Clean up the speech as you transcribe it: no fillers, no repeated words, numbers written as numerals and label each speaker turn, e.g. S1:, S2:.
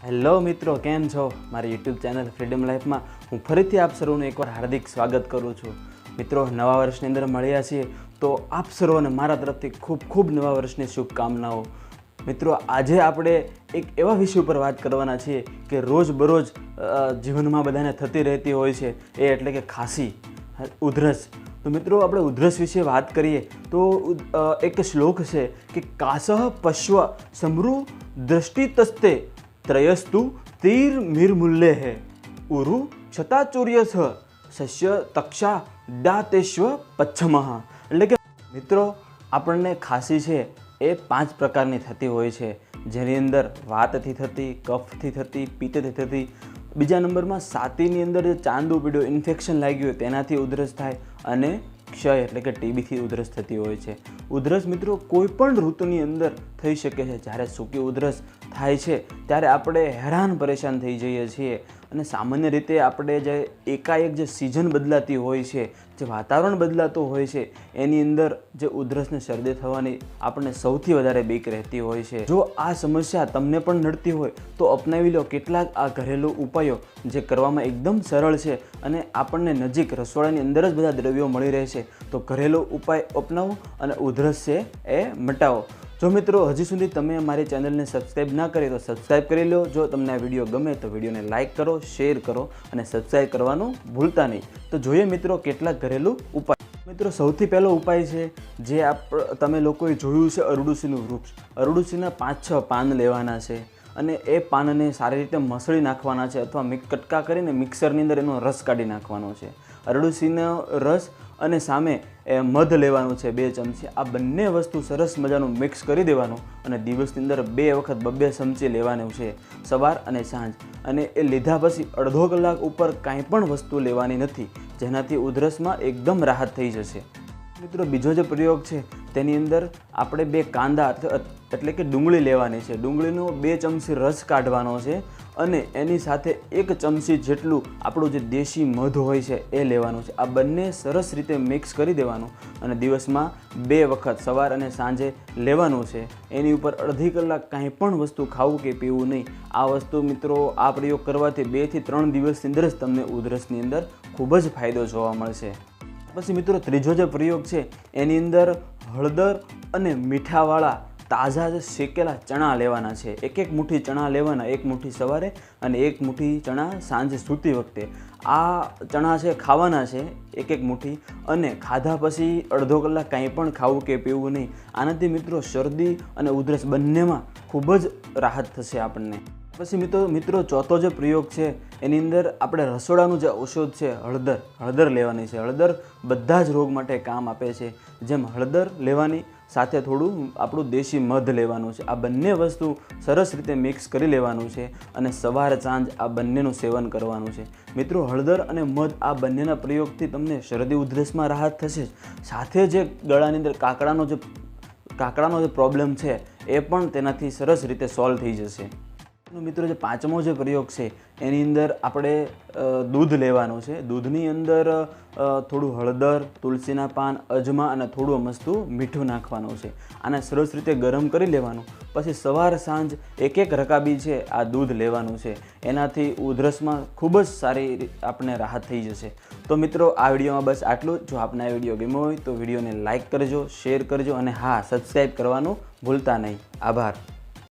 S1: Hello મિત્રો, કેમ છો? મારી યુટ્યુબ ચેનલ ફ્રીડમ લાઈફમાં હું ફરીથી આપ સર્વનું એકવાર હાર્દિક સ્વાગત કરું છું. મિત્રો, નવા વર્ષની અંદર મળ્યા છીએ તો આપ સર્વને મારા તરફથી ખૂબ ખૂબ નવા વર્ષની શુભકામનાઓ. મિત્રો, આજે આપણે એક એવા વિષય ઉપર વાત કરવાના છીએ કે રોજબરોજ જીવનમાં બધાને થતી રહેતી હોય છે, એ એટલે કે ખાંસી, ઉધરસ. તો મિત્રો, આપણે ઉધરસ વિશે વાત કરીએ તો એક શ્લોક છે કે કાસહ પશ્વ સમૃ દ્રષ્ટિ તસ્તે ત્રયસ્તુ તીર મીરમૂલ્ય હે ઉરુ ક્ષતાચુર્યસ શસ્ય તક્ષા દાતેશ્વ પચ્છમઃ. એટલે કે મિત્રો, આપણને ખાંસી છે એ 5 પ્રકારની થતી હોય છે, જેની અંદર વાતથી થતી, કફથી થતી, પિત્તથી થતી. બીજા નંબરમાં છાતીની અંદર જે ચાંદુ પીડ્યો ઇન્ફેક્શન લાગ્યું હોય તેનાથી ઉધરસ થાય, અને ક્ષય એટલે કે ટીબીથી ઉધરસ થતી હોય છે. ઉધરસ મિત્રો કોઈ પણ ઋતુની અંદર થઈ શકે છે. જ્યારે સૂકી ઉધરસ થાય છે ત્યારે આપણે હેરાન પરેશાન થઈ જઈએ છીએ, અને સામાન્ય રીતે આપણે જે એકાએક જે સિઝન બદલાતી હોય છે, જે વાતાવરણ બદલાતું હોય છે, એની અંદર જે ઉધરસને શરદી થવાની આપણને સૌથી વધારે બીક રહેતી હોય છે. જો આ સમસ્યા તમને પણ નડતી હોય તો અપનાવી લો કેટલાક આ ઘરેલું ઉપાયો, જે કરવામાં એકદમ સરળ છે અને આપણને નજીક રસોડાની અંદર જ બધા દ્રવ્યો મળી રહેશે. તો ઘરેલું ઉપાય અપનાવો અને ઉધરસ છે એ મટાવો. જો મિત્રો, હજી સુધી તમે મારી ચેનલને સબસ્ક્રાઈબ ના કરી તો સબસ્ક્રાઈબ કરી લો. જો તમને આ વિડીયો ગમે તો વિડીયોને લાઇક કરો, શેર કરો અને સબસ્ક્રાઈબ કરવાનું ભૂલતા નહીં. તો જોઈએ મિત્રો કેટલાક ઘરેલું ઉપાય. મિત્રો, સૌથી પહેલો ઉપાય છે જે તમે લોકોએ જોયું છે, અરડુસીનું વૃક્ષ. અરડુસીના 5-6 પાન લેવાના છે અને એ પાનને સારી રીતે મસળી નાખવાના છે, અથવા કટકા કરીને મિક્સરની અંદર એનો રસ કાઢી નાખવાનો છે. અરડુસીનો રસ અને સામે મધ લેવાનું છે 2 ચમચી. આ બંને વસ્તુ સરસ મજાનું મિક્સ કરી દેવાનું અને દિવસની અંદર 2 વખત 2 ચમચી લેવાનું છે, સવાર અને સાંજ. અને એ લીધા પછી અડધો કલાક ઉપર કાંઈ પણ વસ્તુ લેવાની નથી, જેનાથી ઉધરસમાં એકદમ રાહત થઈ જશે. મિત્રો, બીજો જે પ્રયોગ છે તેની અંદર આપણે 2 કાંદા એટલે કે ડુંગળી લેવાની છે. ડુંગળીનો 2 ચમચી રસ કાઢવાનો છે અને એની સાથે 1 ચમચી જેટલું આપણું જે દેશી મધ હોય છે એ લેવાનું છે. આ બંને સરસ રીતે મિક્સ કરી દેવાનું અને દિવસમાં 2 વખત સવાર અને સાંજે લેવાનું છે. એની ઉપર અડધી કલાક કાંઈ પણ વસ્તુ ખાવું કે પીવું નહીં. આ વસ્તુ મિત્રો, આ પ્રયોગ કરવાથી 2 થી 3 દિવસની અંદર જ તમને ઉધરસની અંદર ખૂબ જ ફાયદો જોવા મળશે. પછી મિત્રો, ત્રીજો જે પ્રયોગ છે એની અંદર હળદર અને મીઠાવાળા તાજા જે શેકેલા ચણા લેવાના છે. 1 મુઠ્ઠી ચણા લેવાના, 1 મુઠ્ઠી સવારે અને 1 મુઠ્ઠી ચણા સાંજે સૂતી વખતે. આ ચણા છે ખાવાના છે 1 મુઠ્ઠી, અને ખાધા પછી અડધો કલાક કાંઈ પણ ખાવું કે પીવું નહીં. આનાથી મિત્રો શરદી અને ઉધરસ બંનેમાં ખૂબ જ રાહત થશે આપણને. પછી મિત્રો, ચોથો જે પ્રયોગ છે એની અંદર આપણે રસોડાનું જે ઔષધ છે હળદર લેવાની છે. હળદર બધા જ રોગ માટે કામ આપે છે. જેમ હળદર લેવાની, સાથે થોડું આપણું દેશી મધ લેવાનું છે. આ બંને વસ્તુ સરસ રીતે મિક્સ કરી લેવાનું છે અને સવાર સાંજ આ બંનેનું સેવન કરવાનું છે. મિત્રો, હળદર અને મધ આ બંનેના પ્રયોગથી તમને શરદી ઉધરસમાં રાહત થશે. સાથે જે ગળાની અંદર કાકડાનો જે પ્રોબ્લેમ છે એ પણ તેનાથી સરસ રીતે સોલ્વ થઈ જશે. મિત્રો, જે 5મો જે પ્રયોગ છે એની અંદર આપણે દૂધ લેવાનું છે. દૂધની અંદર થોડું હળદર, તુલસીના પાન, અજમા અને થોડું મસ્તું મીઠું નાખવાનું છે. આને સરસ રીતે ગરમ કરી લેવાનું. પછી સવાર સાંજ 1 રકાબી છે આ દૂધ લેવાનું છે. એનાથી ઉધરસમાં ખૂબ જ સારી આપણને રાહત થઈ જશે. તો મિત્રો, આ વિડીયોમાં બસ આટલું. જો આપને આ વિડીયો ગમ્યો હોય તો વિડીયોને લાઇક કરજો, શેર કરજો અને હા, સબસ્ક્રાઈબ કરવાનું ભૂલતા નહીં. આભાર.